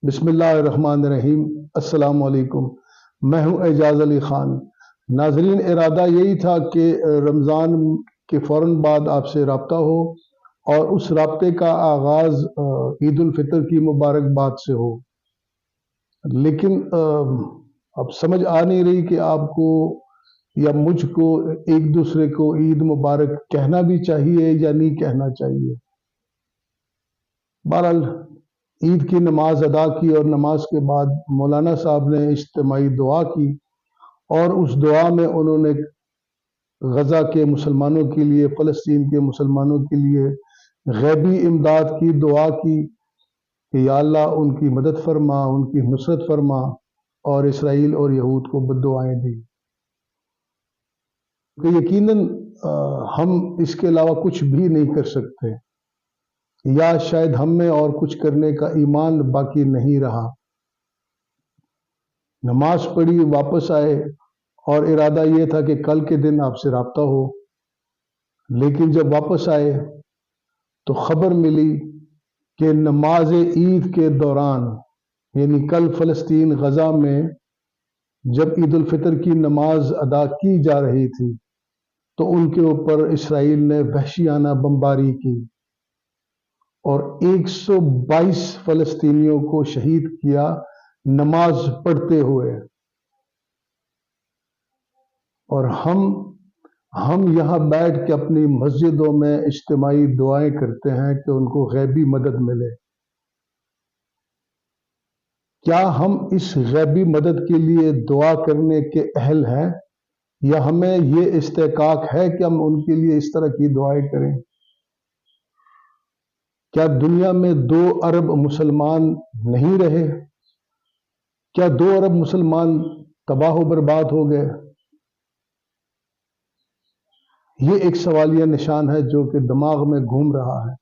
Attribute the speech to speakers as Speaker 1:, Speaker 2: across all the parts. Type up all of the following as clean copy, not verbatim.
Speaker 1: بسم اللہ الرحمن الرحیم۔ السلام علیکم، میں ہوں اعجاز علی خان۔ ناظرین، ارادہ یہی تھا کہ رمضان کے فوراً بعد آپ سے رابطہ ہو اور اس رابطے کا آغاز عید الفطر کی مبارکباد سے ہو، لیکن اب سمجھ آ نہیں رہی کہ آپ کو یا مجھ کو ایک دوسرے کو عید مبارک کہنا بھی چاہیے یا نہیں کہنا چاہیے۔ بہرحال عید کی نماز ادا کی اور نماز کے بعد مولانا صاحب نے اجتماعی دعا کی، اور اس دعا میں انہوں نے غزہ کے مسلمانوں کے لیے، فلسطین کے مسلمانوں کے لیے غیبی امداد کی دعا کی کہ یا اللہ ان کی مدد فرما، ان کی نصرت فرما، اور اسرائیل اور یہود کو بد دعائیں دی کہ یقیناً ہم اس کے علاوہ کچھ بھی نہیں کر سکتے، یا شاید ہم میں اور کچھ کرنے کا ایمان باقی نہیں رہا۔ نماز پڑھی، واپس آئے، اور ارادہ یہ تھا کہ کل کے دن آپ سے رابطہ ہو، لیکن جب واپس آئے تو خبر ملی کہ نماز عید کے دوران، یعنی کل فلسطین غزہ میں جب عید الفطر کی نماز ادا کی جا رہی تھی تو ان کے اوپر اسرائیل نے وحشیانہ بمباری کی اور 122 فلسطینیوں کو شہید کیا نماز پڑھتے ہوئے۔ اور ہم یہاں بیٹھ کے اپنی مسجدوں میں اجتماعی دعائیں کرتے ہیں کہ ان کو غیبی مدد ملے۔ کیا ہم اس غیبی مدد کے لیے دعا کرنے کے اہل ہیں، یا ہمیں یہ استحقاق ہے کہ ہم ان کے لیے اس طرح کی دعائیں کریں؟ کیا دنیا میں 2 ارب مسلمان نہیں رہے؟ کیا 2 ارب مسلمان تباہ و برباد ہو گئے؟ یہ ایک سوالیہ نشان ہے جو کہ دماغ میں گھوم رہا ہے۔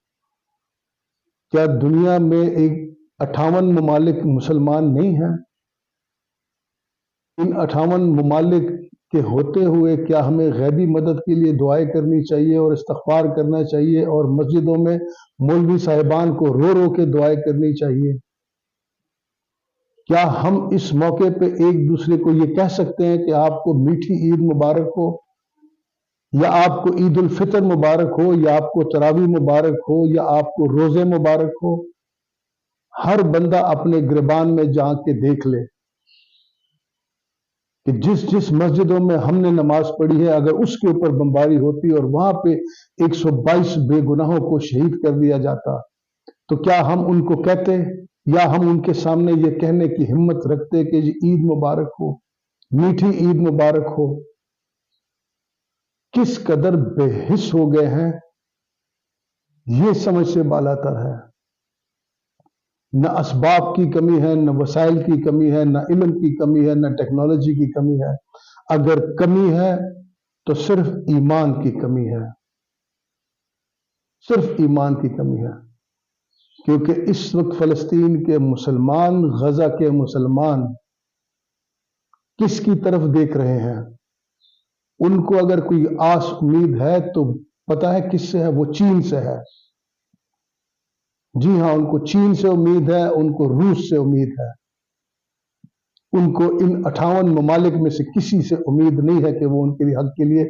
Speaker 1: کیا دنیا میں 58 ممالک مسلمان نہیں ہیں؟ ان 58 ممالک کے ہوتے ہوئے کیا ہمیں غیبی مدد کے لیے دعائیں کرنی چاہیے اور استغفار کرنا چاہیے اور مسجدوں میں مولوی صاحبان کو رو رو کے دعائیں کرنی چاہیے؟ کیا ہم اس موقع پہ ایک دوسرے کو یہ کہہ سکتے ہیں کہ آپ کو میٹھی عید مبارک ہو، یا آپ کو عید الفطر مبارک ہو، یا آپ کو تراویح مبارک ہو، یا آپ کو روزے مبارک ہو؟ ہر بندہ اپنے گریبان میں جا کے دیکھ لے کہ جس مسجدوں میں ہم نے نماز پڑھی ہے، اگر اس کے اوپر بمباری ہوتی اور وہاں پہ 122 بے گناہوں کو شہید کر دیا جاتا، تو کیا ہم ان کو کہتے، یا ہم ان کے سامنے یہ کہنے کی ہمت رکھتے کہ یہ عید مبارک ہو، میٹھی عید مبارک ہو؟ کس قدر بے حس ہو گئے ہیں، یہ سمجھ سے بالاتر ہے۔ نہ اسباب کی کمی ہے، نہ وسائل کی کمی ہے، نہ علم کی کمی ہے، نہ ٹیکنالوجی کی کمی ہے۔ اگر کمی ہے تو صرف ایمان کی کمی ہے، صرف ایمان کی کمی ہے، کیونکہ اس وقت فلسطین کے مسلمان، غزہ کے مسلمان کس کی طرف دیکھ رہے ہیں؟ ان کو اگر کوئی آس امید ہے تو پتہ ہے کس سے ہے؟ وہ چین سے ہے۔ جی ہاں، ان کو چین سے امید ہے، ان کو روس سے امید ہے، ان کو ان 58 ممالک میں سے کسی سے امید نہیں ہے کہ وہ ان کے حق کے لیے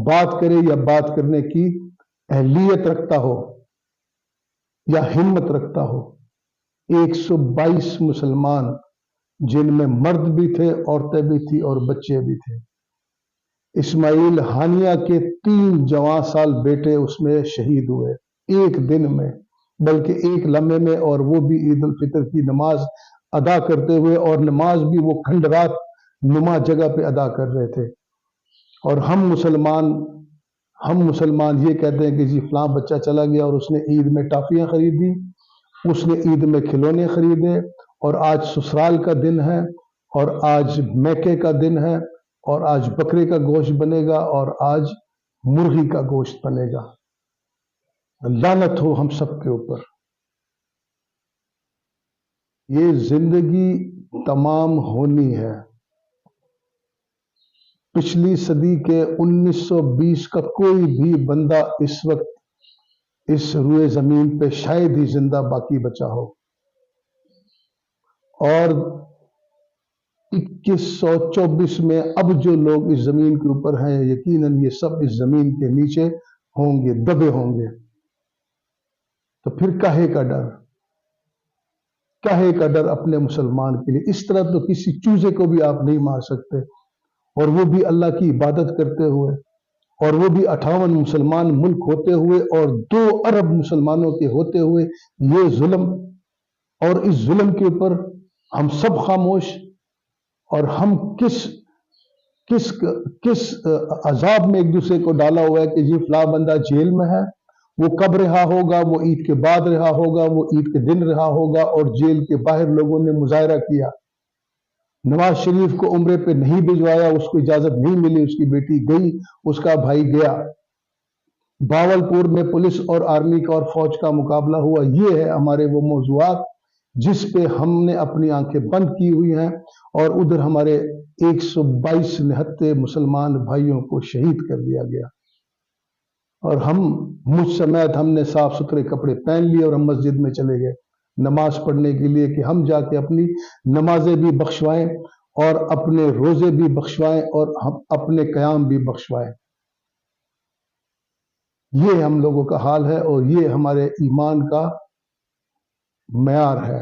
Speaker 1: بات کرے یا بات کرنے کی اہلیت رکھتا ہو یا ہمت رکھتا ہو۔ 122 مسلمان، جن میں مرد بھی تھے، عورتیں بھی تھی اور بچے بھی تھے۔ اسماعیل ہانیہ کے 3 جوان سال بیٹے اس میں شہید ہوئے ایک دن میں، بلکہ ایک لمحے میں، اور وہ بھی عید الفطر کی نماز ادا کرتے ہوئے، اور نماز بھی وہ کھنڈرات نما جگہ پہ ادا کر رہے تھے۔ اور ہم مسلمان یہ کہتے ہیں کہ جی فلاں بچہ چلا گیا اور اس نے عید میں ٹافیاں خریدی، اس نے عید میں کھلونے خریدے، اور آج سسرال کا دن ہے، اور آج میکے کا دن ہے، اور آج بکرے کا گوشت بنے گا، اور آج مرغی کا گوشت بنے گا۔ لعنت ہو ہم سب کے اوپر۔ یہ زندگی تمام ہونی ہے۔ پچھلی صدی کے 1920 کا کوئی بھی بندہ اس وقت اس روئے زمین پہ شاید ہی زندہ باقی بچا ہو۔ اور 2124 میں اب جو لوگ اس زمین کے اوپر ہیں یقیناً یہ سب اس زمین کے نیچے ہوں گے، دبے ہوں گے۔ تو پھر کاہے کا ڈر، کاہے کا ڈر اپنے مسلمان کے لیے؟ اس طرح تو کسی چوزے کو بھی آپ نہیں مار سکتے، اور وہ بھی اللہ کی عبادت کرتے ہوئے، اور وہ بھی 58 مسلمان ملک ہوتے ہوئے اور 2 ارب مسلمانوں کے ہوتے ہوئے یہ ظلم، اور اس ظلم کے اوپر ہم سب خاموش، اور ہم کس کس کس عذاب میں ایک دوسرے کو ڈالا ہوا ہے کہ جی فلاں بندہ جیل میں ہے، وہ کب رہا ہوگا؟ وہ عید کے بعد رہا ہوگا، وہ عید کے دن رہا ہوگا، اور جیل کے باہر لوگوں نے مظاہرہ کیا۔ نواز شریف کو عمرے پہ نہیں بھجوایا، اس کو اجازت نہیں ملی، اس کی بیٹی گئی، اس کا بھائی گیا۔ باولپور میں پولیس اور آرمی کا اور فوج کا مقابلہ ہوا۔ یہ ہے ہمارے وہ موضوعات جس پہ ہم نے اپنی آنکھیں بند کی ہوئی ہیں، اور ادھر ہمارے 122 نہتے مسلمان بھائیوں کو شہید کر دیا گیا، اور ہم مجھ سمیت ہم نے صاف ستھرے کپڑے پہن لیے اور ہم مسجد میں چلے گئے نماز پڑھنے کے لیے کہ ہم جا کے اپنی نمازیں بھی بخشوائیں اور اپنے روزے بھی بخشوائیں اور ہم اپنے قیام بھی بخشوائیں۔ یہ ہم لوگوں کا حال ہے، اور یہ ہمارے ایمان کا معیار ہے۔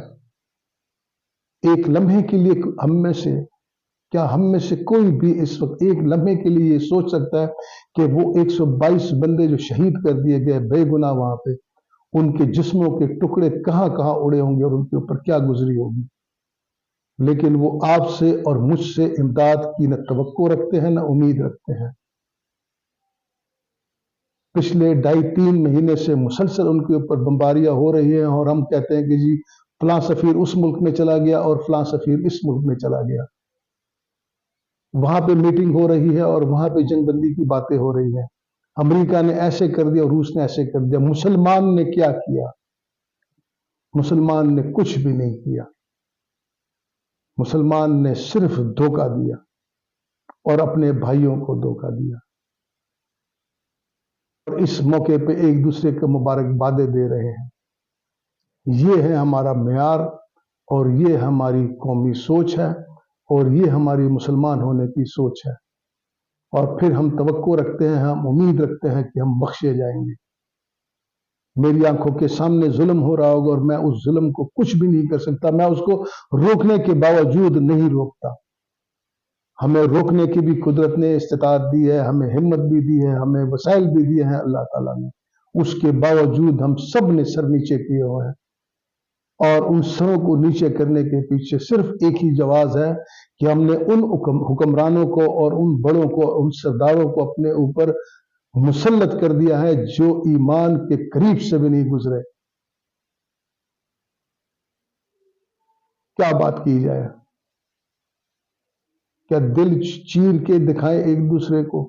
Speaker 1: ایک لمحے کے لیے ہم میں سے کوئی بھی اس وقت ایک لمحے کے لیے یہ سوچ سکتا ہے کہ وہ 122 بندے جو شہید کر دیے گئے بے گناہ وہاں پہ، ان کے جسموں کے ٹکڑے کہاں کہاں اڑے ہوں گے اور ان کے اوپر کیا گزری ہوگی؟ لیکن وہ آپ سے اور مجھ سے امداد کی نہ توقع رکھتے ہیں نہ امید رکھتے ہیں۔ پچھلے 2.5-3 مہینے سے مسلسل ان کے اوپر بمباریاں ہو رہی ہیں، اور ہم کہتے ہیں کہ جی فلاں سفیر اس ملک میں چلا گیا اور فلاں سفیر اس ملک میں چلا گیا، وہاں پہ میٹنگ ہو رہی ہے اور وہاں پہ جنگ بندی کی باتیں ہو رہی ہیں، امریکہ نے ایسے کر دیا اور روس نے ایسے کر دیا۔ مسلمان نے کیا کیا؟ مسلمان نے کچھ بھی نہیں کیا۔ مسلمان نے صرف دھوکہ دیا اور اپنے بھائیوں کو دھوکہ دیا، اور اس موقع پہ ایک دوسرے کو مبارکبادیں دے رہے ہیں۔ یہ ہے ہمارا معیار، اور یہ ہماری قومی سوچ ہے، اور یہ ہماری مسلمان ہونے کی سوچ ہے، اور پھر ہم توقع رکھتے ہیں، ہم امید رکھتے ہیں کہ ہم بخشے جائیں گے۔ میری آنکھوں کے سامنے ظلم ہو رہا ہوگا اور میں اس ظلم کو کچھ بھی نہیں کر سکتا، میں اس کو روکنے کے باوجود نہیں روکتا۔ ہمیں روکنے کی بھی قدرت نے استطاعت دی ہے، ہمیں ہمت بھی دی ہے، ہمیں وسائل بھی دیے ہیں اللہ تعالیٰ نے، اس کے باوجود ہم سب نے سر نیچے کیے ہوئے ہیں، اور ان سروں کو نیچے کرنے کے پیچھے صرف ایک ہی جواز ہے کہ ہم نے ان حکمرانوں کو اور ان بڑوں کو، ان سرداروں کو اپنے اوپر مسلط کر دیا ہے جو ایمان کے قریب سے بھی نہیں گزرے۔ کیا بات کی جائے؟ کیا دل چیر کے دکھائے ایک دوسرے کو؟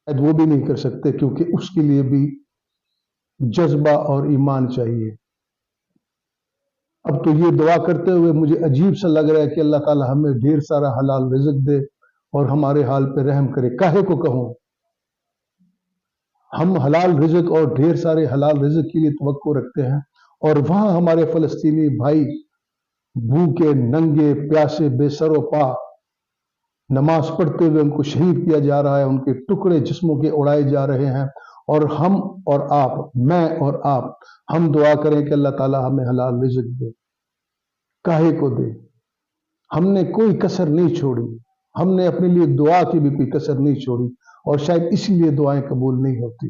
Speaker 1: وہ بھی نہیں کر سکتے، کیونکہ اس کے لیے بھی جذبہ اور ایمان چاہیے۔ اب تو یہ دعا کرتے ہوئے مجھے عجیب سا لگ رہا ہے کہ اللہ تعالیٰ ہمیں ڈھیر سارا حلال رزق دے اور ہمارے حال پہ رحم کرے۔ کاہے کو کہوں؟ ہم حلال رزق اور ڈھیر سارے حلال رزق کے لیے توقع رکھتے ہیں، اور وہاں ہمارے فلسطینی بھائی بھوکے ننگے پیاسے بے سر و پا نماز پڑھتے ہوئے ان کو شہید کیا جا رہا ہے، ان کے ٹکڑے جسموں کے اڑائے جا رہے ہیں، اور ہم اور آپ، میں اور آپ، ہم دعا کریں کہ اللہ تعالیٰ ہمیں حلال رزق دے۔ کاہے کو دے؟ ہم نے کوئی کسر نہیں چھوڑی، ہم نے اپنے لیے دعا کی بھی کوئی کسر نہیں چھوڑی، اور شاید اسی لیے دعائیں قبول نہیں ہوتی۔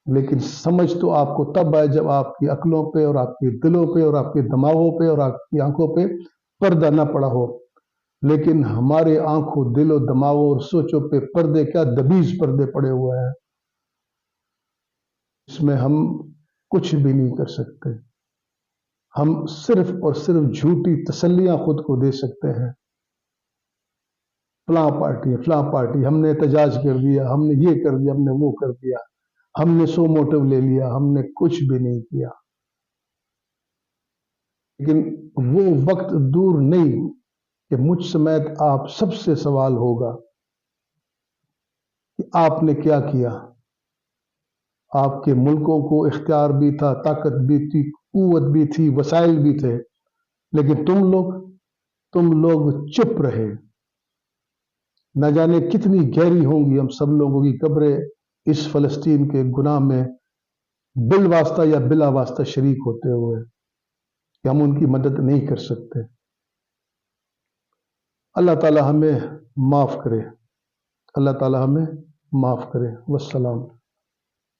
Speaker 1: لیکن سمجھ تو آپ کو تب آئے جب آپ کی عقلوں پہ اور آپ کے دلوں پہ اور آپ کے دماغوں پہ اور آپ کی آنکھوں پہ پردہ نہ پڑا ہو۔ لیکن ہمارے آنکھوں، دلوں، دماغوں اور سوچوں پہ پردے، کیا دبیز پردے پڑے ہوئے ہیں، اس میں ہم کچھ بھی نہیں کر سکتے۔ ہم صرف اور صرف جھوٹی تسلیاں خود کو دے سکتے ہیں۔ فلاں پارٹی ہم نے احتجاج کر دیا، ہم نے یہ کر دیا، ہم نے وہ کر دیا، ہم نے 100 موٹو لے لیا، ہم نے کچھ بھی نہیں کیا۔ لیکن وہ وقت دور نہیں کہ مجھ سمیت آپ سب سے سوال ہوگا کہ آپ نے کیا کیا؟ آپ کے ملکوں کو اختیار بھی تھا، طاقت بھی تھی، قوت بھی تھی، وسائل بھی تھے، لیکن تم لوگ چپ رہے۔ نہ جانے کتنی گہری ہوں گی ہم سب لوگوں کی قبریں اس فلسطین کے گناہ میں بالواسطہ یا بلا واسطہ شریک ہوتے ہوئے کہ ہم ان کی مدد نہیں کر سکتے۔ اللہ تعالی ہمیں معاف کرے، اللہ تعالی ہمیں معاف کرے۔ والسلام۔